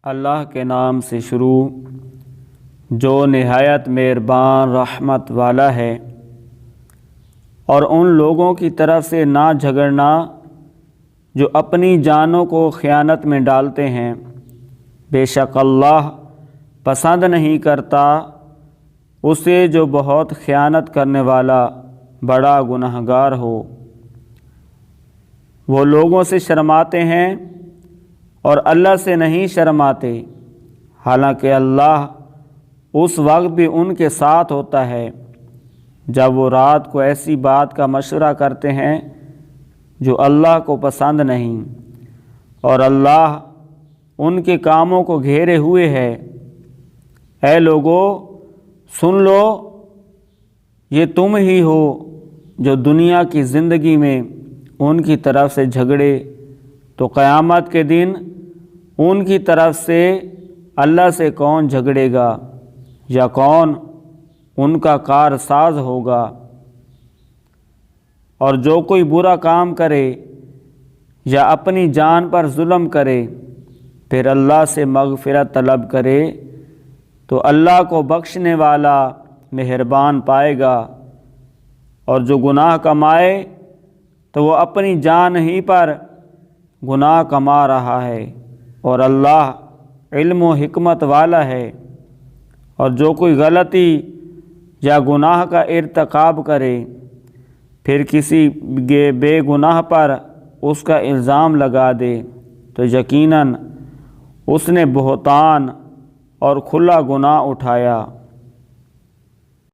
اللہ کے نام سے شروع جو نہایت مہربان رحمت والا ہے۔ اور ان لوگوں کی طرف سے نہ جھگڑنا جو اپنی جانوں کو خیانت میں ڈالتے ہیں، بے شک اللہ پسند نہیں کرتا اسے جو بہت خیانت کرنے والا بڑا گنہگار ہو۔ وہ لوگوں سے شرماتے ہیں اور اللہ سے نہیں شرماتے، حالانکہ اللہ اس وقت بھی ان کے ساتھ ہوتا ہے جب وہ رات کو ایسی بات کا مشورہ کرتے ہیں جو اللہ کو پسند نہیں، اور اللہ ان کے کاموں کو گھیرے ہوئے ہے۔ اے لوگو سن لو، یہ تم ہی ہو جو دنیا کی زندگی میں ان کی طرف سے جھگڑے، تو قیامت کے دن ان کی طرف سے اللہ سے کون جھگڑے گا یا کون ان کا کارساز ہوگا؟ اور جو کوئی برا کام کرے یا اپنی جان پر ظلم کرے پھر اللہ سے مغفرت طلب کرے تو اللہ کو بخشنے والا مہربان پائے گا، اور جو گناہ کمائے تو وہ اپنی جان ہی پر گناہ کما رہا ہے، اور اللہ علم و حکمت والا ہے۔ اور جو کوئی غلطی یا گناہ کا ارتکاب کرے پھر کسی بے گناہ پر اس کا الزام لگا دے تو یقیناً اس نے بہتان اور کھلا گناہ اٹھایا۔